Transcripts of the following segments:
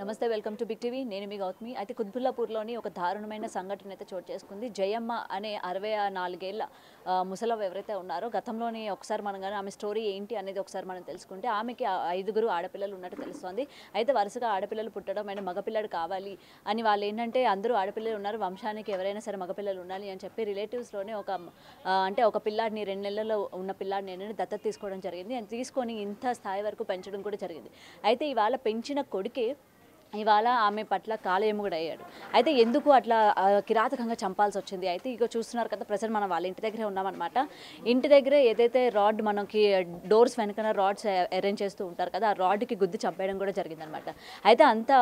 నమస్తే, welcome to big TV. నేను మీ గౌతమి. అయితే కుత్బుల్లాపూర్లోని ఒక దారుణమైన సంఘటన అయితే చోటు చేసుకుంది. జయమ్మ అనే 64 ఏళ్ల ముసలవ్వ ఎవరైతే ఉన్నారో గతంలోని ఒకసారి మనం కానీ ఆమె స్టోరీ ఏంటి అనేది ఒకసారి మనం తెలుసుకుంటే ఆమెకి 5 ఆడపిల్లలు ఉన్నట్టు తెలుస్తోంది. అయితే వరుసగా ఆడపిల్లలు పుట్టడం అండ్ మగపిల్లడు కావాలి అని వాళ్ళు ఏంటంటే అందరూ ఆడపిల్లలు ఉన్నారు, వంశానికి ఎవరైనా సరే మగపిల్లలు ఉండాలి అని చెప్పి రిలేటివ్స్లోనే ఒక పిల్లాడిని 2 నెలల్లో ఉన్న పిల్లాడిని ఏంటంటే దత్తత తీసుకోవడం జరిగింది. అండ్ తీసుకొని ఇంత స్థాయి వరకు పెంచడం కూడా జరిగింది. అయితే ఇవాళ పెంచిన కొడుకే ఇవాళ ఆమె పట్ల కాలయముడు అయ్యాడు. అయితే ఎందుకు అట్లా కిరాతకంగా చంపాల్సి వచ్చింది? అయితే ఇక చూస్తున్నారు కదా, ప్రజెంట్ మనం వాళ్ళ ఇంటి దగ్గరే ఉన్నామన్నమాట. ఇంటి దగ్గరే ఏదైతే రాడ్ మనకి డోర్స్ వెనకన రాడ్స్ అరేంజ్ చేస్తూ ఉంటారు కదా, ఆ రాడ్కి గుద్ది చంపేయడం కూడా జరిగిందనమాట. అయితే అంతా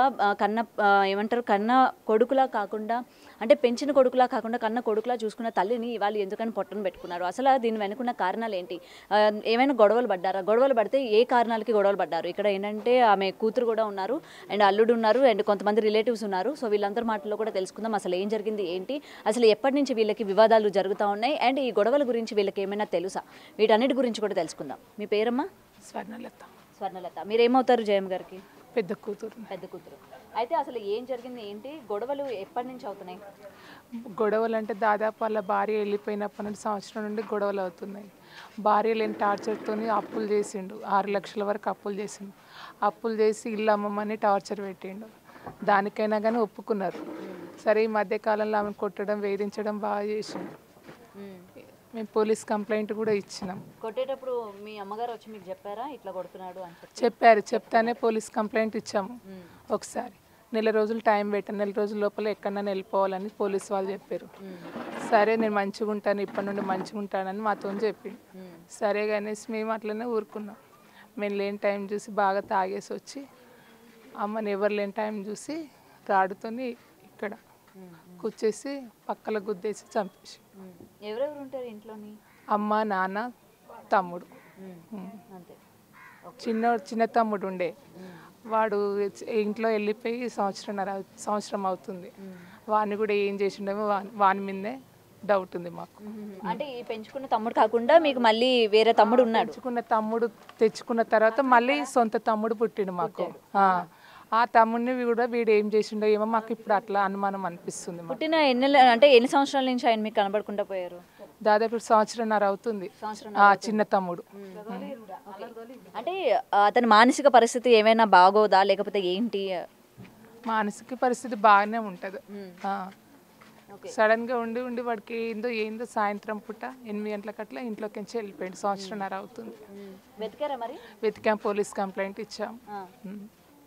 కన్న కొడుకులా కాకుండా, అంటే పెంచిన కొడుకులా కాకుండా కన్న కొడుకులా చూసుకున్న తల్లిని ఇవాళ ఎందుకని పొట్టను పెట్టుకున్నారు? అసలు దీని వెనుకున్న కారణాలు ఏంటి? ఏమైనా గొడవలు పడ్డారా? గొడవలు పడితే ఏ కారణాలకి గొడవలు పడ్డారు? ఇక్కడ ఏంటంటే ఆమె కూతురు కూడా ఉన్నారు అండ్ అల్లుడు ఉన్నారు అండ్ కొంతమంది రిలేటివ్స్ ఉన్నారు. సో వీళ్ళందరి మాటల్లో కూడా తెలుసుకుందాం అసలు ఏం జరిగింది ఏంటి, అసలు ఎప్పటి నుంచి వీళ్ళకి వివాదాలు జరుగుతూ ఉన్నాయి అండ్ ఈ గొడవల గురించి వీళ్ళకి ఏమైనా తెలుసా, వీటన్నిటి గురించి కూడా తెలుసుకుందాం. మీ పేరమ్మా? స్వర్ణలత. స్వర్ణలత. మీరేమవుతారు జయమ్మ గారికి? పెద్ద కూతురు. పెద్ద కూతురు. అయితే అసలు ఏం జరిగింది ఏంటి, గొడవలు ఎప్పటి నుంచి అవుతున్నాయి? గొడవలు అంటే దాదాపు వాళ్ళ భార్య వెళ్ళిపోయినప్పటి నుండి సంవత్సరం నుండి గొడవలు అవుతున్నాయి. భార్య లేని టార్చర్తో అప్పులు చేసిండు, 6 లక్షల వరకు అప్పులు చేసిండు. అప్పులు చేసి ఇల్లు అమ్మమని టార్చర్ పెట్టిండు. దానికైనా కానీ ఒప్పుకున్నారు. సరే ఈ మధ్యకాలంలో ఆమెను కొట్టడం వేధించడం బాగా చేసిండు. మేము పోలీస్ కంప్లైంట్ కూడా ఇచ్చినాం. కొట్టేటప్పుడు మీ అమ్మగారు వచ్చి మీకు చెప్పారా ఇట్లా కొడుతున్నాడు అని? చెప్పారు. చెప్తానే పోలీస్ కంప్లైంట్ ఇచ్చాము. ఒకసారి నెల రోజులు టైం పెట్టాను, నెల రోజుల లోపల ఎక్కడైనా వెళ్ళిపోవాలని పోలీసు వాళ్ళు చెప్పారు. సరే నేను మంచిగా ఉంటాను, ఇప్పటి నుండి మంచిగా ఉంటానని మాతో చెప్పిండు. సరే అనేసి మేము అట్లనే ఊరుకున్నాం. మేము లేని టైం చూసి బాగా తాగేసి వచ్చి అమ్మని ఎవరు లేని టైం చూసి రాడుతోని ఇక్కడ కూర్చేసి పక్కల గుద్దేసి చంపేసి. ఎవరెవరు ఉంటారు ఇంట్లోని? అమ్మ, నాన్న, తమ్ముడు. చిన్న తమ్ముడు ఉండే, వాడు ఇంట్లో వెళ్ళిపోయి సంవత్సరం అవుతుంది. వాడిని కూడా ఏం చేసిండేమో వాని మీదే డౌట్ ఉంది మాకు. అంటే ఈ పెంచుకున్న తమ్ముడు కాకుండా మీకు మళ్ళీ వేరే తమ్ముడు ఉన్నాడు? తెచ్చుకున్న తర్వాత మళ్ళీ సొంత తమ్ముడు పుట్టిండు మాకు. ఆ తమ్ముడిని కూడా వీడు ఏం చేసిండో ఏమో మాకు ఇప్పుడు అట్లా అనుమానం అనిపిస్తుంది. పుట్టిన ఎన్ని సంవత్సరాల నుంచి ఆయన మీకు కనబడకుండా పోయారు? దాదాపు సంవత్సరంన్నర అవుతుంది. చిన్న తమ్ముడు. అంటే అతని మానసిక పరిస్థితి ఏమైనా బాగోదా లేకపోతే ఏంటి? మానసిక పరిస్థితి బాగానే ఉంటుంది. సడన్ గా ఉండి ఉండి వాడికి ఏందో సాయంత్రం పూట 8 గంటలకు అట్లా ఇంట్లోకి నుంచి వెళ్ళిపోయింది. సంవత్సరంన్నర అవుతుంది. వెతికారా మరి? వెతికాం, పోలీస్ కంప్లైంట్ ఇచ్చాం.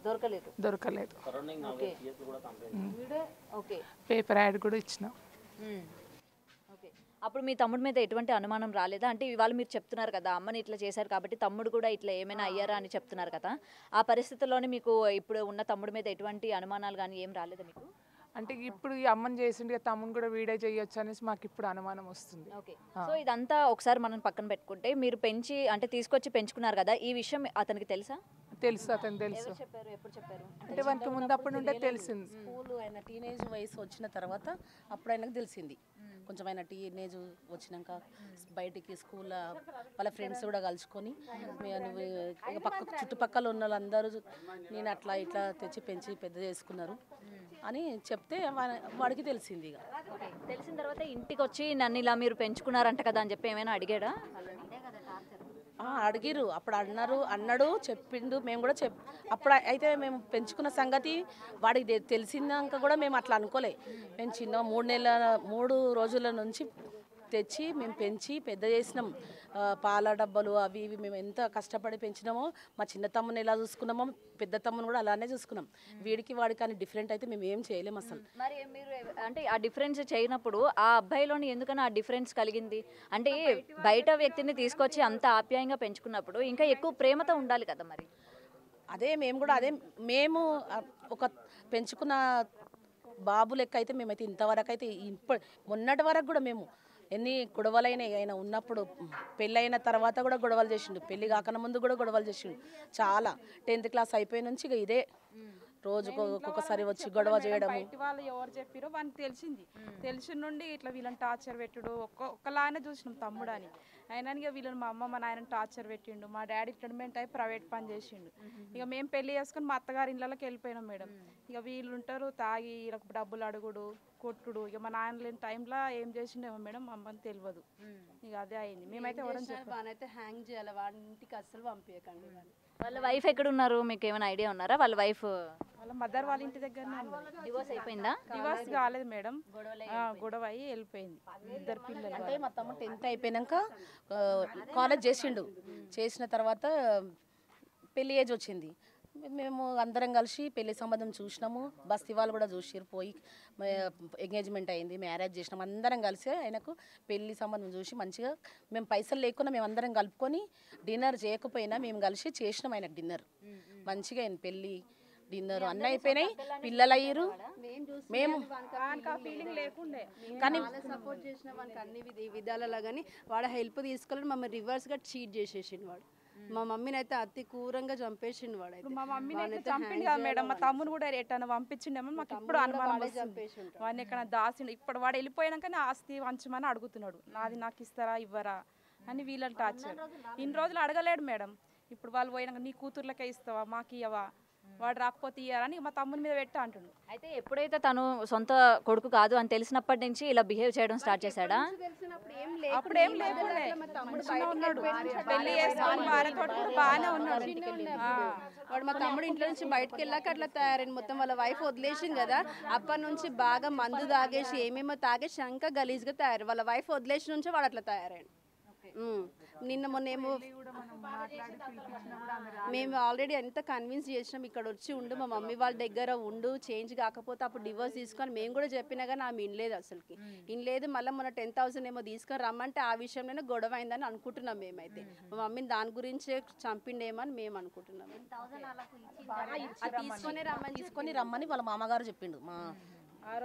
దొరకలేదు. పేపర్ యాడ్ కూడా ఇచ్చినాం. అప్పుడు మీ తమ్ముడి మీద ఎటువంటి అనుమానం రాలేదా? అంటే ఇవాళ మీరు చెప్తున్నారు కదా అమ్మని ఇట్లా చేశారు కాబట్టి తమ్ముడు కూడా ఇట్లా ఏమైనా అయ్యారా అని చెప్తున్నారు కదా, ఆ పరిస్థితుల్లోనే మీకు ఇప్పుడు ఉన్న తమ్ముడి మీద ఎటువంటి అనుమానాలు కానీ ఏం రాలేదా మీకు? అంటే ఇప్పుడు ఈ అమ్మని చేసిండే తమ్ముని కూడా వీడే చేయొచ్చు అనేసి మాకు ఇప్పుడు అనుమానం వస్తుంది. ఓకే, సో ఇదంతా ఒకసారి మనం పక్కన పెట్టుకుంటే మీరు పెంచి అంటే తీసుకొచ్చి పెంచుకున్నారు కదా, ఈ విషయం అతనికి తెలుసా? తెలుసు, అతను తెలుసు. ఎప్పుడు చెప్పారు? అంటే వానికి ముందు అప్పటి నుండే తెలిసింది. స్కూల్ ఆయన టీనేజ్ వయసు వచ్చిన తర్వాత అప్పుడు ఆయనకు తెలిసింది. కొంచెం ఆయన టీనేజ్ వచ్చినాక బయటికి స్కూల్లో వాళ్ళ ఫ్రెండ్స్ కూడా కలుసుకొని చుట్టుపక్కల ఉన్న వాళ్ళందరూ నేను అట్లా ఇట్లా తెచ్చి పెంచి పెద్ద చేసుకున్నారు అని చెప్తే వాడికి తెలిసింది. ఇక తెలిసిన తర్వాత ఇంటికి వచ్చి నన్ను ఇలా మీరు పెంచుకున్నారంట కదా అని చెప్పి ఏమైనా అడిగాడా? అడిగిరు. అప్పుడు అన్నాడు, చెప్పిండు. మేము కూడా అప్పుడు అయితే మేము పెంచుకున్న సంగతి వాడికి తెలిసినాక కూడా మేము అట్లా అనుకోలే. మేము 3 రోజుల నుంచి తెచ్చి మేము పెంచి పెద్ద చేసినాం. పాల డబ్బాలు అవి ఇవి మేము ఎంత కష్టపడి పెంచినామో, మా చిన్న తమ్ముని ఎలా చూసుకున్నామో పెద్ద తమ్ముని కూడా అలానే చూసుకున్నాం. వీడికి వాడికి అని డిఫరెంట్ అయితే మేము ఏం చేయలేము అసలు. మరి మీరు అంటే ఆ డిఫరెన్స్ చేయనప్పుడు ఆ అబ్బాయిలోని ఎందుకని ఆ డిఫరెన్స్ కలిగింది? అంటే బయట వ్యక్తిని తీసుకొచ్చి అంత ఆప్యాయంగా పెంచుకున్నప్పుడు ఇంకా ఎక్కువ ప్రేమతో ఉండాలి కదా మరి. మేము ఒక పెంచుకున్న బాబు లెక్క అయితే మేమైతే ఇంతవరకు అయితే మొన్నటి వరకు కూడా మేము ఎన్ని గొడవలైనా ఆయన ఉన్నప్పుడు పెళ్ళైన తర్వాత కూడా గొడవలు చేసిండు, పెళ్ళి కాకన ముందు కూడా గొడవలు చేసిండు చాలా. 10th క్లాస్ అయిపోయి నుంచి ఇక ఇదే రోజుకు ఒక్కొక్కసారి వచ్చి గొడవ చేయడము. బయట వాళ్ళు ఎవరు చెప్పారో వానికి తెలిసింది. తెలిసిన నుండి ఇట్లా వీళ్ళని టార్చర్ పెట్టుడు ఒక్కలానే చూసినాం తమ్ముడు అని. అయినా ఇక వీళ్ళని మా అమ్మ మా నాయనని టార్చర్ పెట్టిండు. మా డాడీ రిటైర్మెంట్ అయి ప్రైవేట్ పని చేసిండు. ఇక మేము పెళ్లి చేసుకుని మా అత్తగారి ఇళ్ళకి వెళ్ళిపోయినాం మేడం. ఇక వీళ్ళు ఉంటారు తాగి వీళ్ళకి డబ్బులు అడుగుడు కొట్టుడు. ఇక మా నాయన లేని టైంలో ఏం చేసిండేమో మేడం మా అమ్మని తెలియదు. ఇక అదే అయింది. మేమైతే ఎవరైనా చెప్పాం వానైతే హ్యాంగ్ చేయాలి, వాడి ఇంటికి అస్సలు పంపించకండి. వాళ్ళ వైఫ్ ఎక్కడ ఉన్నారు, మీకు ఏమైనా ఐడియా ఉన్నారా? వాళ్ళ వైఫ్ వాళ్ళ మదర్ వాళ్ళ ఇంటి దగ్గరనే డివోర్స్ అయిపోయిందా? డివోర్స్ కాలేదు మేడం, గొడవ అయ్యి వెళ్ళిపోయింది. 2 పిల్లలు. అంటే మా తమ్ముడు 10th అయిపోయినాక కాలేజ్ చేసిండు. చేసిన తర్వాత పెళ్లి ఏజ్ వచ్చింది. మేము అందరం కలిసి పెళ్లి సంబంధం చూసినాము. బస్తీ వాళ్ళు కూడా చూసిరు. పోయి ఎంగేజ్మెంట్ అయింది, మ్యారేజ్ చేసినాము. అందరం కలిసి ఆయనకు పెళ్లి సంబంధం చూసి మంచిగా మేము పైసలు లేకుండా మేము అందరం కలుపుకొని డిన్నర్ చేయకపోయినా మేము కలిసి చేసినాం ఆయనకు డిన్నర్. మంచిగా అయింది పెళ్ళి, డిన్నర్ అన్నీ అయిపోయినాయి, పిల్లలు అయ్యారు. మేము ఫీలింగ్ లేకుండే కానీ సపోర్ట్ చేసిన వానికి అన్ని విధాలలో కానీ వాడు హెల్ప్ తీసుకోవాలని మమ్మల్ని రివర్స్గా చీట్ చేసేసిండు వాడు. మా మమ్మీని అయితే అతి క్రూరంగా చంపేసిండు వాడు. మా మమ్మీని అయితే చంపిండు కదా మేడం. మా తమ్ముని కూడా ఎట్టన పంపించిండేమో మాకు ఇప్పుడు అనుమానం వస్తుంది. వాడిని ఎక్కడ దాసిండు. ఇప్పుడు వాడు వెళ్ళిపోయాక నా ఆస్తి వంచమని అడుగుతున్నాడు. నాది నాకు ఇస్తారా ఇవ్వరా అని వీళ్ళని టార్చర్. ఇన్ని రోజులు అడగలేడు మేడం. ఇప్పుడు వాళ్ళు పోయినాక నీ కూతుర్లకే ఇస్తావా మాకు ఇవ్వవా, వాడు రాకపోతే ఇయ్యారని మా తమ్ముని మీద పెట్టా అంటుండు. అయితే ఎప్పుడైతే తను సొంత కొడుకు కాదు అని తెలిసినప్పటి నుంచి ఇలా బిహేవ్ చేయడం స్టార్ట్ చేశాడా? అప్పుడు ఏం లేకుండే, మంచిగా ఉన్నాడు. పెళ్లి చేసుకొని భార్యతో కూడా బాగానే ఉన్నాడు. వాడు మా తమ్ముడు ఇంట్లో నుంచి బయటకు వెళ్ళాక అట్లా తయారైంది. మొత్తం వాళ్ళ వైఫ్ వదిలేసింది కదా, అప్పటి నుంచి బాగా మందు తాగేసి ఏమేమో తాగేసి ఇంకా గలీజ్గా తయారు. వాళ్ళ వైఫ్ వదిలేసి నుంచి వాడు అట్లా తయారైండు. నిన్న మొన్న ఏమో మేము ఆల్రెడీ ఎంత కన్విన్స్ చేసినాం, ఇక్కడ వచ్చి ఉండు, మా మమ్మీ వాళ్ళ దగ్గర ఉండు, చేంజ్ కాకపోతే అప్పుడు డివోర్స్ తీసుకొని మేము కూడా చెప్పినా కానీ ఆమె ఇనలేదు. అసలుకి ఇనలేదు. మళ్ళీ మొన్న 10,000 ఏమో తీసుకొని రమ్మంటే ఆ విషయంలోనే గొడవ అయిందని అనుకుంటున్నాం మేమైతే. మా మమ్మీని దాని గురించే చంపిండేమో అని మేము అనుకుంటున్నాం. తీసుకొని రమ్మని వాళ్ళ మామగారు చెప్పిండు.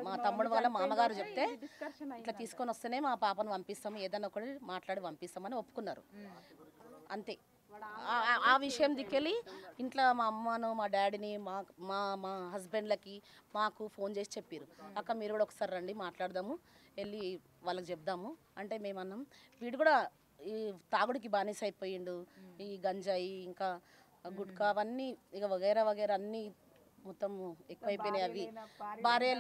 మా తమ్ముడు వాళ్ళ మామగారు చెప్తే ఇట్లా తీసుకొని వస్తేనే మా పాపను పంపిస్తాము, ఏదైనా ఒకటి మాట్లాడి పంపిస్తామని ఒప్పుకున్నారు. అంతే. ఆ విషయం దిక్కెళ్ళి ఇంట్లో మా అమ్మను మా డాడీని మా మా మా హస్బెండ్లకి మాకు ఫోన్ చేసి చెప్పారు, అక్క మీరు కూడా ఒకసారి రండి మాట్లాడదాము, వెళ్ళి వాళ్ళకి చెప్దాము అంటే మేమన్నాం. వీడు కూడా ఈ తాగుడికి బానిస అయిపోయిండు. ఈ గంజాయి ఇంకా గుట్కా అవన్నీ ఇక వగేరా వగేరా అన్నీ మొత్తం ఎక్కువైపోయినాయి. అవి భార్య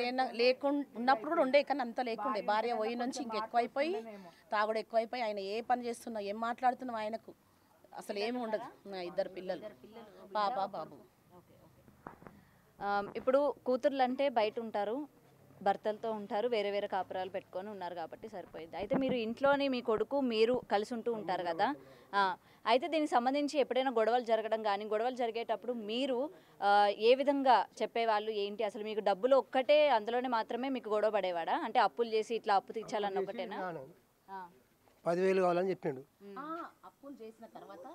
లేకుండా ఉన్నప్పుడు కూడా ఉండే, కానీ అంత లేకుండే. భార్య పోయి నుంచి ఇంక ఎక్కువైపోయి తాగుడు ఎక్కువైపోయి ఆయన ఏ పని చేస్తున్నా ఏం మాట్లాడుతున్నాం ఆయనకు అసలు ఏమి ఉండదు. నా 2 పిల్లలు, పాప బాబు. ఇప్పుడు కూతుర్లు అంటే బయట ఉంటారు, భర్తలతో ఉంటారు, వేరే వేరే కాపురాలు పెట్టుకొని ఉన్నారు కాబట్టి సరిపోయింది. అయితే మీరు ఇంట్లోని మీ కొడుకు మీరు కలిసి ఉంటూ ఉంటారు కదా, అయితే దీనికి సంబంధించి ఎప్పుడైనా గొడవలు జరగడం కానీ, గొడవలు జరిగేటప్పుడు మీరు ఏ విధంగా చెప్పేవాళ్ళు ఏంటి? అసలు మీకు డబ్బులు ఒక్కటే అందులోనే మాత్రమే మీకు గొడవ పడేవాడా? అంటే అప్పులు చేసి ఇట్లా అప్పు తీర్చాలన్న ఒకటేనా? 10,000 కావాలని చెప్పిండు. అప్పులు చేసిన తర్వాత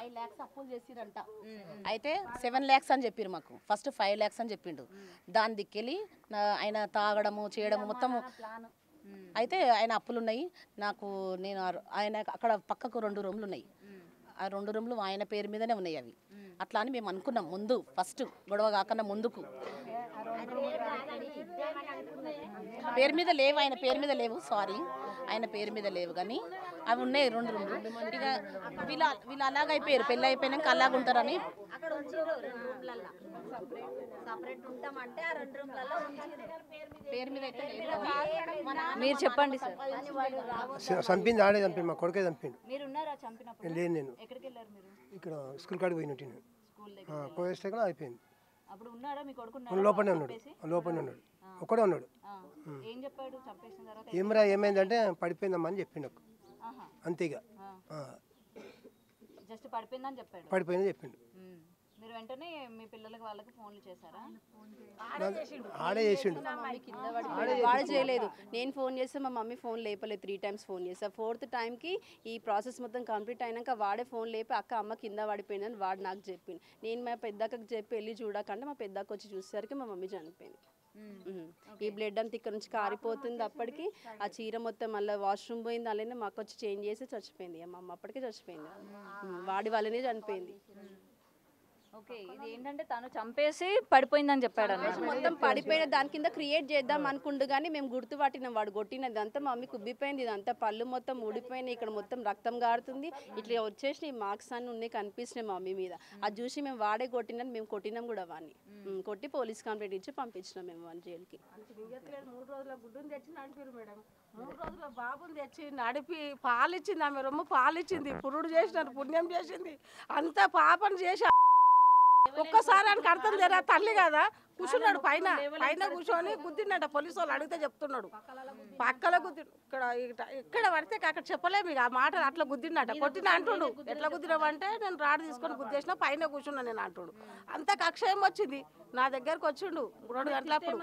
5 lakhs అప్పులు చేసిరంట. అయితే 7 lakhs అని చెప్పారు మాకు. ఫస్ట్ 5 lakhs అని చెప్పిండు. దాని దిక్కెళ్ళి ఆయన తాగడము చేయడము మొత్తము. అయితే ఆయన అప్పులు ఉన్నాయి నాకు. నేను ఆయన అక్కడ పక్కకు 2 రూమ్లు ఉన్నాయి. ఆ 2 రూమ్లు ఆయన పేరు మీదనే ఉన్నాయి. అవి అట్లా అని మేము అనుకున్నాం ముందు, ఫస్ట్ గొడవ కాకుండా ముందుకు. పేరు మీద లేవు, ఆయన పేరు మీద లేవు, సారీ ఆయన పేరు మీద లేవు, కానీ అవి ఉన్నాయి 2 రూమ్లు. ఇక వీళ్ళు అలాగైపోయారు, పెళ్ళి అయిపోయినాక అలాగుంటారని పేరు మీద అయితే మీరు చెప్పండి సార్. చంపింది ఆడే చంపిండు, మా కొడుకే చంపిండు. మీరు ఉన్నారా చంపినప్పుడు? లేదు, నేను ఎక్కడికి వెళ్ళారు మీరు? ఇక్కడ స్కూల్ కాడికి పోయినట్టు పోయేస్తే అయిపోయింది. అప్పుడు ఉన్నాడా మీ కొడుకు? లోపలనే ఉన్నాడు, లోపలనే ఉన్నాడు, ఒక్కడే ఉన్నాడు. ఏం చెప్పాడు చంపేసిన తర్వాత? ఏమరా ఏమైందంటే పడిపోయిందమ్మా అని చెప్పిండు. అంతేగా జస్ట్ పడిపోయిందని చెప్పాడు. పడిపోయిందని చెప్పిండు. మీరు వెంటనే మీ పిల్లలకి వాళ్ళకి ఫోన్లు చేశారా? ఆడే చేసిండు. వాడు చేయలేదు. నేను ఫోన్ చేస్తే మా మమ్మీ ఫోన్ లేపలేదు. 3 times ఫోన్ చేస్తా. 4th టైంకి ఈ ప్రాసెస్ మొత్తం కంప్లీట్ అయినాక వాడే ఫోన్ లేపి అక్క అమ్మ కింద పడిపోయిందని వాడు నాకు చెప్పింది. నేను మా పెద్దక్కకి చెప్పి వెళ్ళి చూడకంటే మా పెద్దక్క వచ్చి చూసేసరికి మా మమ్మీ చనిపోయింది. ఈ బ్లడ్ అంతా ఇక్కడ నుంచి కారిపోతుంది. అప్పటికి ఆ చీర మొత్తం మళ్ళీ వాష్రూమ్ పోయింది. అలానే మాకు వచ్చి చేంజ్ చేసి చచ్చిపోయింది. మా అమ్మ అప్పటికే చచ్చిపోయింది. వాడి వాళ్ళనే చనిపోయింది. ఓకే, ఇది ఏంటంటే తను చంపేసి పడిపోయిందని చెప్పాడు అన్నమాట. మొత్తం పడిపోయిన దాని కింద క్రియేట్ చేద్దాం అనుకుంటూ కానీ మేము గుర్తుపట్టినాం వాడు కొట్టినది అంతా మమ్మీ కుబ్బిపోయింది, ఇదంతా పళ్ళు మొత్తం ఊడిపోయినాయి, ఇక్కడ మొత్తం రక్తం గారుతుంది, ఇట్లా వచ్చేసి మార్క్స్ అన్ని ఉన్నాయి కనిపిస్తున్నాయి మమ్మీ మీద. అది చూసి మేము వాడే కొట్టినని మేము కొట్టినాం కూడా వాడిని కొట్టి పోలీస్ కంప్లైంట్ ఇచ్చి పంపించినాం మేము వాళ్ళ జైలుకి. 3 రోజుల గుడ్డుని తెచ్చి నడిపారు మేడం, 3 రోజుల బాబుని తెచ్చి నడిపి పాలిచ్చింది, ఆమె రొమ్ము పాలిచ్చింది, పురుడు చేసినారు, పుణ్యం చేసింది, అంత పాపను చేసి ఒక్కసారి ఆయనకు అర్థం జరా తల్లి కదా కూర్చున్నాడు పైన కూర్చొని గుద్దినట. పోలీసు వాళ్ళు అడిగితే చెప్తున్నాడు పక్కల గుద్ది ఇక్కడ పడితే అక్కడ చెప్పలేము ఇక ఆ మాట. అట్లా గుద్దినట, కొట్టిన అంటుడు. ఎట్లా గుద్దినావంటే నేను రాడు తీసుకొని గుద్దేసిన పైన కూర్చున్నా నేను అంటుడు. అంత కక్ష ఏమొచ్చింది నా దగ్గరకు వచ్చిండు 2 గంటలప్పుడు.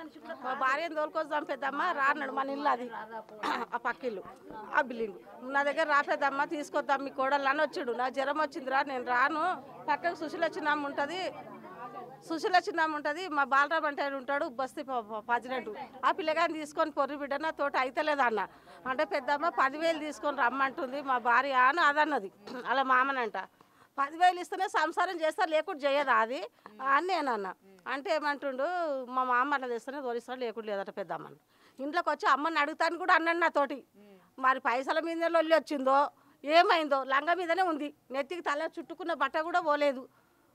మా భార్యను తోలుకొద్దాం పెద్దమ్మ రాన్నాడు, మన ఇల్లు అది ఆ పక్కిల్లు ఆ బిల్డింగ్. నా దగ్గర రాపేద్దమ్మ తీసుకొద్దాం మీ కోడలు అని వచ్చిండు. నాకు జ్వరం వచ్చిందిరా నేను రాను, పక్కకు సుశీల చిన్నమ్మ ఉంటుంది, సుశీల చిన్నమ్మ ఉంటుంది, మా బాలరాబు అంటే ఉంటాడు బస్తీ ప్రెసిడెంట్, ఆ పిల్లగాని తీసుకొని పొర్రి బిడ్డ నా తోట అయితలేదు అన్న. అంటే పెద్దమ్మ 10,000 తీసుకొని రమ్మంటుంది మా భార్య అని అదన్నది. అలా మామనంట 10,000 ఇస్తేనే సంసారం చేస్తా లేకుండా చేయదా అది అని నేను అన్న. అంటే ఏమంటుండు మా మామ అట్లా తెస్తేనే తోలిస్తాడు లేకుండా లేదట పెద్దమ్మని. ఇంట్లోకి వచ్చి అమ్మని అడుగుతాను కూడా అన్నాడు నాతోటి. మరి పైసల మీద లొల్లి వచ్చిందో ఏమైందో లంగ మీదనే ఉంది, నెత్తికి తల చుట్టుకున్న బట్ట కూడా పోలేదు.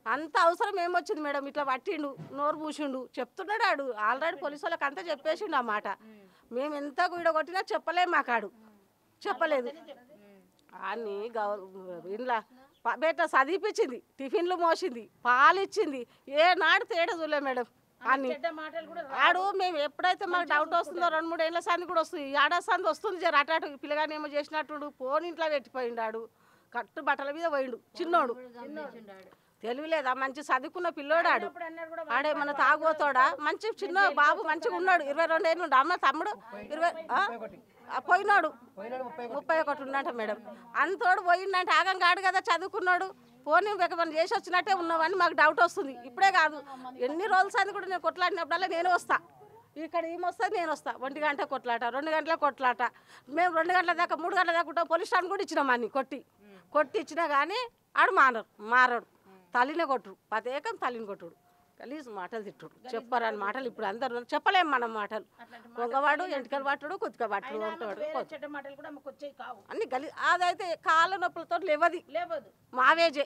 అంత అవసరం ఏమొచ్చింది మేడం, ఇట్లా పట్టిండు నోరు పూసిండు చెప్తున్నాడు. ఆడు ఆల్రెడీ పోలీసు వాళ్ళకి అంతా చెప్పేసిండు ఆ మాట. మేము ఎంత గుడ కొట్టినా చెప్పలేము, మాకాడు చెప్పలేదు. అని ఇంట్లో బయట చదివిపించింది, టిఫిన్లు మోసింది, పాలు ఇచ్చింది, ఏనాడు తేడా చూడలే మేడం. అని ఆడు మేము ఎప్పుడైతే మాకు డౌట్ వస్తుందో 2-3 ఏళ్ళ సంది కూడా వస్తుంది, ఏడాది సంది వస్తుంది జర అటు పిల్లగాని ఏమో చేసినట్టు ఫోన్ ఇంట్లో పెట్టిపోయిండాడు, కట్టు బట్టల మీద పోయిండు. చిన్నోడు తెలివిలేదా, మంచి చదువుకున్న పిల్లోడాడు, ఆడేమన్నా తాగోతాడా, మంచి చిన్న బాబు మంచిగా ఉన్నాడు. 22 ఏళ్ళు ఉండు. అమ్మ తమ్ముడు 20 పోయినాడు, 31 ఉన్నట మేడం. అంతోడు పోయిండంటే ఆగం కాడు కదా, చదువుకున్నాడు. పోనీ పని చేసి వచ్చినట్టే ఉన్నామని మాకు డౌట్ వస్తుంది. ఇప్పుడే కాదు ఎన్ని రోజుల సంది కూడా నేను కొట్లాడినప్పుడల్లా నేను వస్తా, ఇక్కడ ఏమొస్తుంది నేను వస్తా. 1 గంట కొట్లాట, 2 గంటల కొట్లాట. మేము 2 గంటల దాకా 3 గంటల దాకా ఉంటాం. పోలీస్ స్టేషన్ కూడా ఇచ్చినాం అన్ని కొట్టి ఇచ్చినా కానీ ఆడు మారడు. తల్లినే కొట్టుడు, ప్రత్యేకం తల్లిని కొట్టుడు, గలీజ్ మాటలు తిట్టుడు, చెప్పరాని మాటలు. ఇప్పుడు అందరూ చెప్పలేము మనం మాటలు. పొంగవాడు ఎంటికలు పట్టుడు, కుతిక పట్టుడు అన్ని గలీ. అదైతే కాళ్ళ నొప్పులతో లేవది మావేజే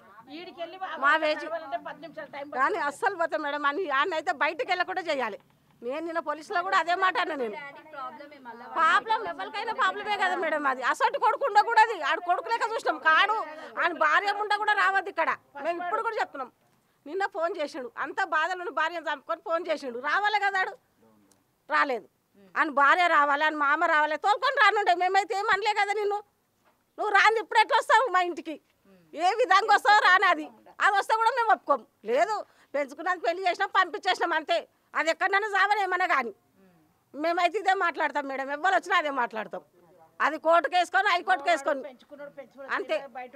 కానీ అస్సలు పోతాం మేడం. అని ఆయన అయితే బయటకు వెళ్ళకుండా చేయాలి. నేను నిన్న పోలీసులో కూడా అదే మాట అన్నా. నేను ప్రాబ్లం ఎవరికైనా ప్రాబ్లమే కదా మేడం. అది అసలు కొడుకు ఉండకూడదు. ఆడు కొడుకు లేక చూసినాం కాడు, ఆయన భార్య ఉండ కూడా రావద్దు ఇక్కడ. మేము ఇప్పుడు కూడా చెప్తున్నాం. నిన్న ఫోన్ చేసిండు, అంత బాధలను భార్యను చంపుకొని ఫోన్ చేసిండు. రావాలి కదా ఆడు, రాలేదు. ఆయన భార్య రావాలి, ఆయన మామ రావాలి, తోలుకొని రానుండే. మేమైతే ఏం అనలే కదా నువ్వు రాని ఇప్పుడు ఎట్లా వస్తావు మా ఇంటికి, ఏ విధంగా వస్తావు రాని. అది వస్తే కూడా మేము ఒప్పుకోము. లేదు పెంచుకున్నది పెళ్లి చేసినాం పంపించేసినాం అంతే. అది ఎక్కడైనా జావని ఏమన్నా కానీ మేమైతే ఇదే మాట్లాడతాం మేడం. ఎవరు వచ్చినా అదే మాట్లాడతాం. అది కోర్టుకు వేసుకొని హైకోర్టుకు వేసుకొని అంతే, బయట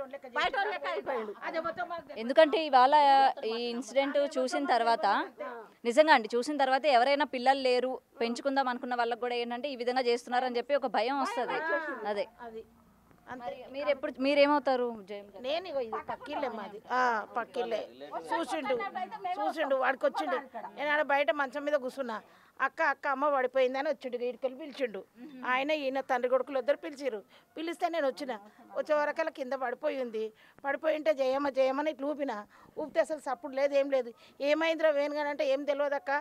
అయిపోయాడు. ఎందుకంటే ఇవాళ ఈ ఇన్సిడెంట్ చూసిన తర్వాత నిజంగా అండి చూసిన తర్వాత ఎవరైనా పిల్లలు లేరు పెంచుకుందాం అనుకున్న వాళ్ళకి కూడా ఏంటంటే ఈ విధంగా చేస్తున్నారని చెప్పి ఒక భయం వస్తుంది. అదే మీరేమవుతారు? నేను ఇది పక్కిల్లే మాది, పక్కిల్లే. చూసిండు వాడికి వచ్చిండు. నేను ఆడ బయట మంచం మీద కూర్చున్నా. అక్క అమ్మ పడిపోయిందని వచ్చిండు, ఇటుకలు పిలిచిండు. ఆయన ఈయన తండ్రి కొడుకులు ఇద్దరు పిలిస్తే నేను వచ్చే వరకల్లా కింద పడిపోయింటే జయమని ఇట్లా ఊపితే అసలు సప్పుడు లేదు ఏం లేదు. ఏమైందిరా వేణుగాని అంటే ఏం తెలియదు అక్క,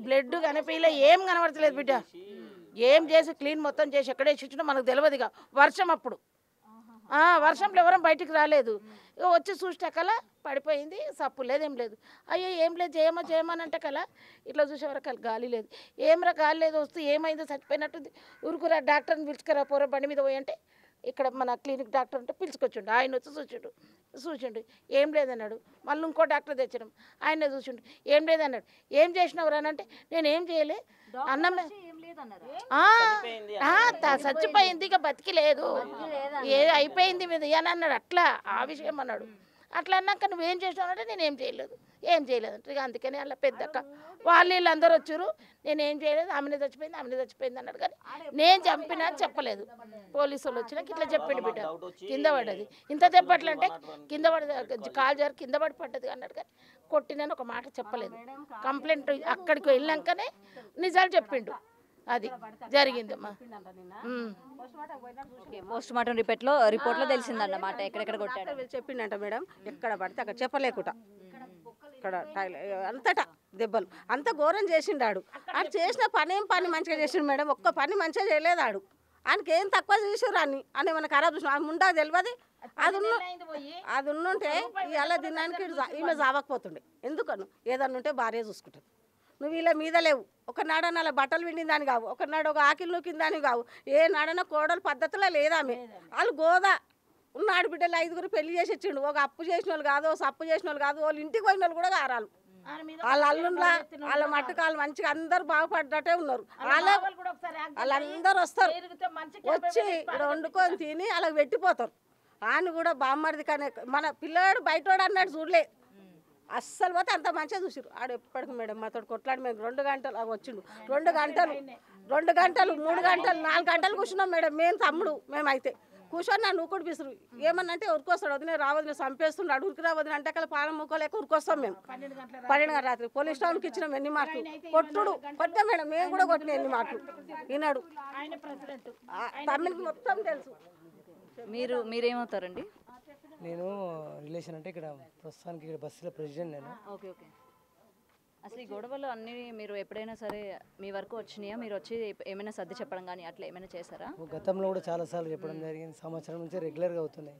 బ్లడ్ కనిపించలే, ఏం కనబడతలేదు బిడ్డ. ఏం చేసి క్లీన్ మొత్తం చేసి ఎక్కడేసి ఇచ్చినా మనకు తెలియదు. ఇక వర్షం అప్పుడు వర్షంలో ఎవరం బయటికి రాలేదు. ఇక వచ్చి చూసిన కల పడిపోయింది, సప్పు లేదు ఏం లేదు. అయ్యో ఏం లేదు చేయమని అంటే కల ఇట్లా చూసేవరకు గాలి లేదు. ఏమరా గాలి లేదు, వస్తూ ఏమైందో చచ్చిపోయినట్టుంది. ఉరుకురా డాక్టర్ని పిలుచుకురా పోరా బండి మీద పోయి అంటే ఇక్కడ మన క్లినిక్ డాక్టర్ అంటే పిలుచుకొచ్చిండు. ఆయన వచ్చి చూసిండు ఏం లేదన్నాడు. మళ్ళీ ఇంకో డాక్టర్ తెచ్చినాం, ఆయన చూసిండు ఏం లేదన్నాడు. ఏం చేసినవరా అని అంటే నేనేం చేయలే అన్నమే చచ్చిపోయింది ఇక బతికి లేదు, అయిపోయింది మీద అని అన్నాడు. అట్లా ఆ విషయం అన్నాడు. అట్లా అన్నాక నువ్వేం చేసినావు అంటే నేనేం చేయలేదు ఏం చేయలేదు ఇక అందుకని అలా పెద్దక్క వాళ్ళు వీళ్ళందరూ వచ్చారు నేనేం చేయలేదు ఆమెనే చచ్చిపోయింది అన్నాడు కానీ నేను చంపినా అని చెప్పలేదు. పోలీసు వాళ్ళు వచ్చినాక ఇట్లా చెప్పిండు బిడ్డ కింద పడ్డది ఇంత దెబ్బట్లంటే కింద పడి కాలు జారి కింద పడి పడ్డది అన్నాడు కానీ కొట్టినని ఒక మాట చెప్పలేదు. కంప్లైంట్ అక్కడికి వెళ్ళాకనే నిజాలు చెప్పిండు అది జరిగిందమ్మా. పోస్ట్ మార్టం రిపోర్ట్లో తెలిసిందన్నమాట ఎక్కడెక్కడ కొట్టాడు చెప్పిండంట మేడం ఎక్కడ పడితే అక్కడ చెప్పలేకుట ఇక్కడ అంతటా దెబ్బలు అంత ఘోరం చేసిండాడు. ఆడు చేసిన పని మంచిగా చేసిండు మేడం. ఒక్క పని మంచిగా చేయలేదు ఆడు. ఆయనకి ఏం తక్కువ చేసారు అని మన ఖరాబ్ చూసిన ఆ ముండా తెలియదు. అది ఉంటే ఇలా దినానికి ఈమె జావకపోతుండే. ఎందుకను ఏదన్నా ఉంటే భార్య చూసుకుంటుంది. నువ్వు వీళ్ళ మీద లేవు. ఒకనాడన అలా బట్టలు విండిందని కావు, ఒకనాడు ఒక ఆకిలు నూకిందని కావు. ఏ నాడన కోడలు పద్ధతిలో లేదామె. వాళ్ళు గోదా ఉన్న ఆడబిడ్డలు 5గురు పెళ్లి చేసి ఇచ్చిండు. ఒక అప్పు చేసిన వాళ్ళు కాదు, సప్పు చేసిన వాళ్ళు కాదు, వాళ్ళు ఇంటికి పోయిన వాళ్ళు కూడా కారాలు. వాళ్ళ అల్లుండ్లా వాళ్ళ మట్టుకాలు మంచిగా అందరు బాగుపడ్డట్టే ఉన్నారు. వాళ్ళందరూ వస్తారు వచ్చి ఇక్కడ వండుకొని తిని అలా పెట్టిపోతారు. ఆయన కూడా బామ్మడిది కానీ మన పిల్లాడు బయటోడు అన్నాడు చూడలే. అస్సలు పోతే అంత మంచిగా చూసారు. ఆడు ఎప్పటికి మేడం మాతో కొట్లాడి మేము 2 గంటలు వచ్చిండు. 2 గంటలు 3 గంటలు 4 గంటలు కూర్చున్నాం మేడం. మేము తమ్ముడు మేమైతే కూర్చొని నన్ను ఊకుడు పిసురు ఏమన్నంటే ఉరికొస్తాడు. వదిలే రావద్దు చంపేస్తున్నాడు ఉరికి రావద్దు అంటే అక్కడ పానం ముక్కలేక ఉరికొస్తాం మేము. 12 గంటల రాత్రి పోలీస్ స్టేషన్కి ఇచ్చినాం. ఎన్ని మాటలు కొట్టుడు కొట్టా మేడం. మేము కూడా కొట్టిన ఎన్ని మాటలు విన్నాడు. తమ్మిడికి మొత్తం తెలుసు. మీరేమవుతారండి? నేను రిలేషన్ అంటే ఇక్కడ ప్రస్తుతానికి ఇక్కడ బస్సులో ప్రెసిడెంట్ నేను. ఓకే. అసలు ఈ గొడవలు అన్నీ మీరు ఎప్పుడైనా సరే మీ వరకు వచ్చినాయా? మీరు వచ్చి ఏమైనా సర్ది చెప్పడం కానీ అట్లా ఏమైనా చేశారా? గతంలో కూడా చాలాసార్లు చెప్పడం జరిగింది. సంవత్సరం నుంచి రెగ్యులర్గా అవుతున్నాయి.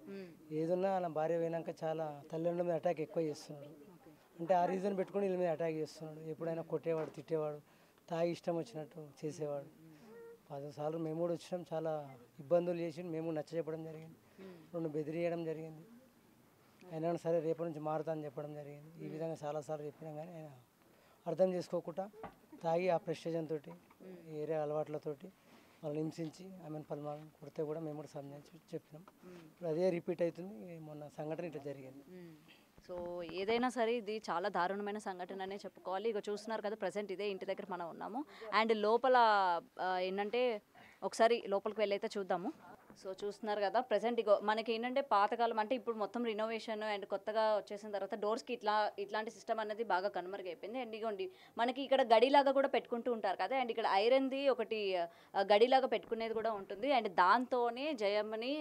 ఏదన్నా అలా భార్య పోయినాక చాలా తల్లిదండ్రుల మీద అటాక్ ఎక్కువ చేస్తున్నాడు. అంటే ఆ రీజన్ పెట్టుకుని వీళ్ళ మీద అటాక్ చేస్తున్నాడు. ఎప్పుడైనా కొట్టేవాడు, తిట్టేవాడు, తాగి ఇష్టం వచ్చినట్టు చేసేవాడు. 10 సార్లు మేము కూడా వచ్చినాం. చాలా ఇబ్బందులు చేసి మేము నచ్చ చెప్పడం జరిగింది. 2 బెదిరియడం జరిగింది. అయినా సరే రేపటి నుంచి మారుతా అని చెప్పడం జరిగింది. ఈ విధంగా చాలాసార్లు చెప్పినాం కానీ ఆయన అర్థం చేసుకోకుండా తాగి ఆ ప్రెస్టేజన్తో ఏరియా అలవాట్లతోటి వాళ్ళని హింసించి ఆమెను పలుమార్లు కొడితే కూడా మేము కూడా సంజాయించి చెప్పినాం. ఇప్పుడు అదే రిపీట్ అవుతుంది. మొన్న సంఘటన ఇట్లా జరిగింది. సో ఏదైనా సరే ఇది చాలా దారుణమైన సంఘటన అనే చెప్పుకోవాలి. ఇక చూస్తున్నారు కదా ప్రజెంట్ ఇదే ఇంటి దగ్గర మనం ఉన్నాము. అండ్ లోపల ఏంటంటే ఒకసారి లోపలికి వెళ్ళైతే చూద్దాము. సో చూస్తున్నారు కదా ప్రజెంట్ ఇగో మనకి ఏంటంటే పాతకాలం అంటే ఇప్పుడు మొత్తం రినోవేషన్ అండ్ కొత్తగా వచ్చేసిన తర్వాత డోర్స్కి ఇట్లాంటి సిస్టమ్ అనేది బాగా కనుమరుగైపోయింది. అండ్ ఇగోండి మనకి ఇక్కడ గడిలాగా కూడా పెట్టుకుంటూ ఉంటారు కదా. అండ్ ఇక్కడ ఐరన్ది ఒకటి గడిలాగా పెట్టుకునేది కూడా ఉంటుంది. అండ్ దాంతోనే జయమ్మని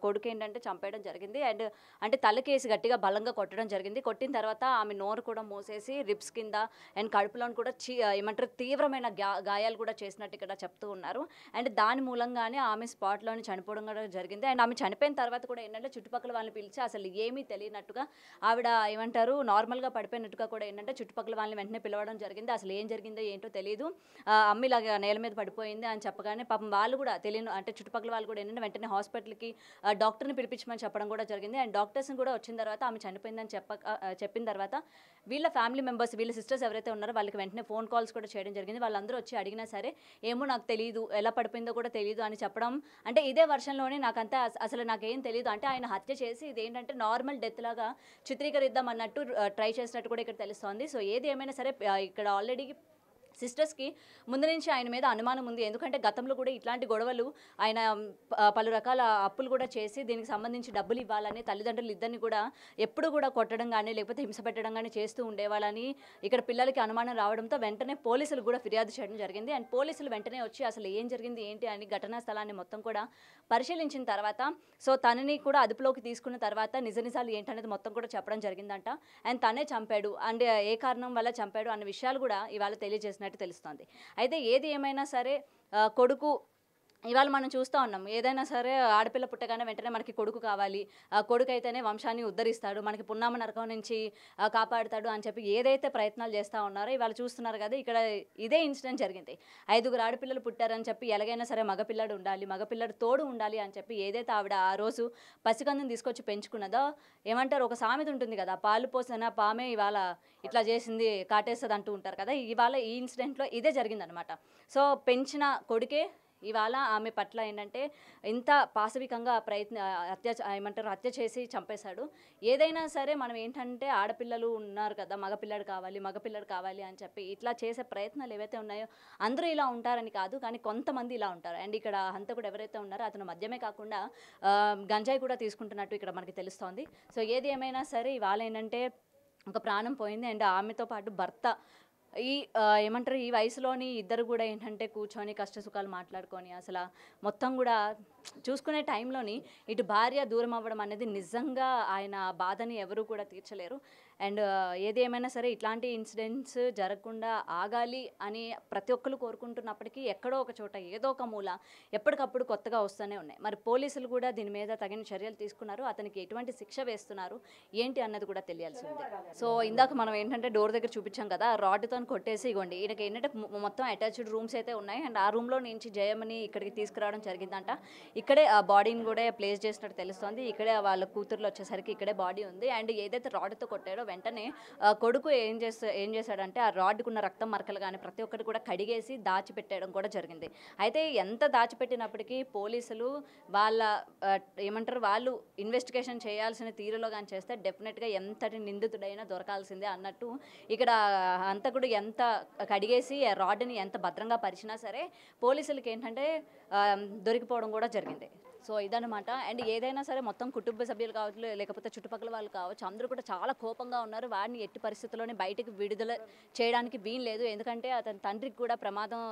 కొడుకు ఏంటంటే చంపేయడం జరిగింది. అండ్ అంటే తలకేసి గట్టిగా బలంగా కొట్టడం జరిగింది. కొట్టిన తర్వాత ఆమె నోరు కూడా మూసేసి రిబ్స్ కింద అండ్ కడుపులోని కూడా ఏమంటారు తీవ్రమైన గాయాలు కూడా చేసినట్టు ఇక్కడ చెప్తూ ఉన్నారు. అండ్ దాని మూలంగానే ఆమె స్పాట్లోని చనిపోవడం జరిగింది. అండ్ ఆమె చనిపోయిన తర్వాత కూడా ఏంటంటే చుట్టుపక్కల వాళ్ళని పిలిచి అసలు ఏమీ తెలియనట్టుగా ఆవిడ ఏమంటారు నార్మల్గా పడిపోయినట్టుగా కూడా ఏంటంటే చుట్టుపక్కల వాళ్ళని వెంటనే పిలవడం జరిగింది. అసలు ఏం జరిగిందో ఏంటో తెలియదు, అమ్మ ఇలాగ నేల మీద పడిపోయింది అని చెప్పగానే పాపం వాళ్ళు కూడా తెలియను అంటే చుట్టుపక్కల వాళ్ళు కూడా ఏంటంటే వెంటనే హాస్పిటల్కి డాక్టర్ని పిలిపించమని చెప్పడం కూడా జరిగింది. అండ్ డాక్టర్స్ని కూడా వచ్చిన తర్వాత ఆమె చనిపోయిందని చెప్పిన తర్వాత వీళ్ళ ఫ్యామిలీ మెంబర్స్ వీళ్ళ సిస్టర్స్ ఎవరైతే ఉన్నారో వాళ్ళకి వెంటనే ఫోన్ కాల్స్ కూడా చేయడం జరిగింది. వాళ్ళందరూ వచ్చి అడిగినా సరే ఏమో నాకు తెలియదు, ఎలా పడిపోయిందో కూడా తెలియదు అని చెప్పడం. అంటే ఇదే వర్షంలోనే నాకంతా అసలు నాకేం తెలియదు అంటే ఆయన హత్య చేసి ఇదేంటంటే నార్మల్ డెత్ లాగా చిత్రీకరిద్దాం అన్నట్టు ట్రై చేసినట్టు కూడా ఇక్కడ తెలుస్తోంది. సో ఏది ఏమైనా సరే ఇక్కడ ఆల్రెడీ సిస్టర్స్కి ముందు నుంచి ఆయన మీద అనుమానం ఉంది. ఎందుకంటే గతంలో కూడా ఇట్లాంటి గొడవలు ఆయన పలు రకాల అప్పులు కూడా చేసి దీనికి సంబంధించి డబ్బులు ఇవ్వాలని తల్లిదండ్రులు ఇద్దరిని కూడా ఎప్పుడు కూడా కొట్టడం కానీ లేకపోతే హింస పెట్టడం కానీ చేస్తూ ఉండేవాళ్ళని ఇక్కడ పిల్లలకి అనుమానం రావడంతో వెంటనే పోలీసులు కూడా ఫిర్యాదు చేయడం జరిగింది. అండ్ పోలీసులు వెంటనే వచ్చి అసలు ఏం జరిగింది ఏంటి అని ఘటనా స్థలాన్ని మొత్తం కూడా పరిశీలించిన తర్వాత సో తనని కూడా అదుపులోకి తీసుకున్న తర్వాత నిజాలు ఏంటనేది మొత్తం కూడా చెప్పడం జరిగిందంట. అండ్ తనే చంపాడు అండ్ ఏ కారణం వల్ల చంపాడు అన్న విషయాలు కూడా ఇవాళ తెలియజేసినట్టు తెలుస్తుంది. అయితే ఏది ఏమైనా సరే కొడుకు ఇవాళ మనం చూస్తూ ఉన్నాం ఏదైనా సరే ఆడపిల్ల పుట్టగానే వెంటనే మనకి కొడుకు కావాలి, కొడుకు అయితేనే వంశాన్ని ఉద్ధరిస్తాడు, మనకి పున్నామ నరకం నుంచి కాపాడుతాడు అని చెప్పి ఏదైతే ప్రయత్నాలు చేస్తూ ఉన్నారో ఇవాళ చూస్తున్నారు కదా ఇక్కడ ఇదే ఇన్సిడెంట్ జరిగింది. 5 ఆడపిల్లలు పుట్టారని చెప్పి ఎలాగైనా సరే మగపిల్లడు ఉండాలి, మగపిల్లడు తోడు ఉండాలి అని చెప్పి ఏదైతే ఆవిడ ఆ రోజు పసికందుని తీసుకొచ్చి పెంచుకున్నదో ఏమంటారు ఒక సామెత ఉంటుంది కదా, పాలు పోసిన పామే ఇవాళ ఇట్లా చేసింది కాటేస్తుంది అంటూ ఉంటారు కదా. ఇవాళ ఈ ఇన్సిడెంట్లో ఇదే జరిగిందనమాట. సో పెంచిన కొడుకే ఇవాళ ఆమె పట్ల ఏంటంటే ఇంత పాశవికంగా హత్య చేసి చంపేశాడు. ఏదైనా సరే మనం ఏంటంటే ఆడపిల్లలు ఉన్నారు కదా, మగపిల్లడు కావాలి అని చెప్పి ఇట్లా చేసే ప్రయత్నాలు ఏవైతే ఉన్నాయో అందరూ ఇలా ఉంటారని కాదు, కానీ కొంతమంది ఇలా ఉంటారు. అండ్ ఇక్కడ హంతకుడు ఎవరైతే ఉన్నారో అతను మద్యమే కాకుండా గంజాయి కూడా తీసుకుంటున్నట్టు ఇక్కడ మనకి తెలుస్తోంది. సో ఏది ఏమైనా సరే ఇవాళ ఏంటంటే ఒక ప్రాణం పోయింది. అండ్ ఆమెతో పాటు భర్త ఈ వయసులోని ఇద్దరు కూడా ఏంటంటే కూర్చొని కష్ట సుఖాలు మాట్లాడుకొని అసలు మొత్తం కూడా చూసుకునే టైంలోని ఇటు భార్య దూరం అవ్వడం అనేది నిజంగా ఆయన బాధని ఎవరు కూడా తీర్చలేరు. అండ్ ఏది ఏమైనా సరే ఇట్లాంటి ఇన్సిడెంట్స్ జరగకుండా ఆగాలి అని ప్రతి ఒక్కరు కోరుకుంటున్నప్పటికీ ఎక్కడో ఒక చోట ఏదో ఒక మూల ఎప్పటికప్పుడు కొత్తగా వస్తూనే ఉన్నాయి. మరి పోలీసులు కూడా దీని మీద తగిన చర్యలు తీసుకున్నారు. అతనికి ఎటువంటి శిక్ష వేస్తున్నారు ఏంటి అన్నది కూడా తెలియాల్సి ఉంది. సో ఇందాక మనం ఏంటంటే డోర్ దగ్గర చూపించాం కదా, రాడ్తో కొట్టేసి ఇగోండి ఈయనకి ఏంటంటే మొత్తం అటాచ్డ్ రూమ్స్ అయితే ఉన్నాయి. అండ్ ఆ రూమ్లో నుంచి జయమ్మని ఇక్కడికి తీసుకురావడం జరిగిందంట. ఇక్కడే ఆ బాడీని కూడా ప్లేస్ చేసినట్టు తెలుస్తుంది. ఇక్కడే వాళ్ళ కూతుర్లు వచ్చేసరికి ఇక్కడే బాడీ ఉంది. అండ్ ఏదైతే రాడ్తో కొట్టాడో వెంటనే కొడుకు ఏం చేశాడంటే ఆ రాడ్కున్న రక్తం మరకలు కానీ ప్రతి ఒక్కటి కూడా కడిగేసి దాచిపెట్టడం కూడా జరిగింది. అయితే ఎంత దాచిపెట్టినప్పటికీ పోలీసులు వాళ్ళు ఇన్వెస్టిగేషన్ చేయాల్సిన తీరులో కానీ చేస్తే డెఫినెట్గా ఎంతటి నిందితుడైనా దొరకాల్సిందే అన్నట్టు ఇక్కడ హంతకుడు ఎంత కడిగేసి రాడ్ని ఎంత భద్రంగా పరిచినా సరే పోలీసులకి ఏంటంటే దొరికిపోవడం కూడా జరిగింది. సో ఇదన్నమాట. అండ్ ఏదైనా సరే మొత్తం కుటుంబ సభ్యులు కావచ్చు లేకపోతే చుట్టుపక్కల వాళ్ళు కావచ్చు అందరూ కూడా చాలా కోపంగా ఉన్నారు. వాడిని ఎట్టి పరిస్థితుల్లోనే బయటికి విడుదల చేయడానికి వీలు లేదు. ఎందుకంటే అతని తండ్రికి కూడా ప్రమాదం,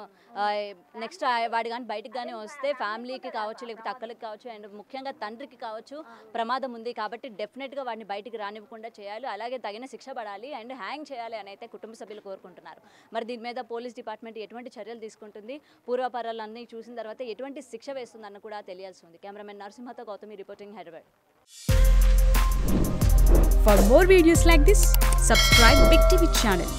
నెక్స్ట్ వాడి కానీ బయటికి కానీ వస్తే ఫ్యామిలీకి కావచ్చు లేకపోతే అక్కలకి కావచ్చు అండ్ ముఖ్యంగా తండ్రికి కావచ్చు ప్రమాదం ఉంది. కాబట్టి డెఫినెట్గా వాడిని బయటికి రానివ్వకుండా చేయాలి, అలాగే తగిన శిక్ష పడాలి అండ్ హ్యాంగ్ చేయాలి అని అయితే కుటుంబ సభ్యులు కోరుకుంటున్నారు. మరి దీని మీద పోలీస్ డిపార్ట్మెంట్ ఎటువంటి చర్యలు తీసుకుంటుంది, పూర్వాపరాలన్నీ చూసిన తర్వాత ఎటువంటి శిక్ష వేస్తుందన్న కూడా తెలియాల్సి ఉంది. కెమెరామెన్ నరసింహతో Gautami reporting Hyderabad. For more videos like this, subscribe Big TV channel.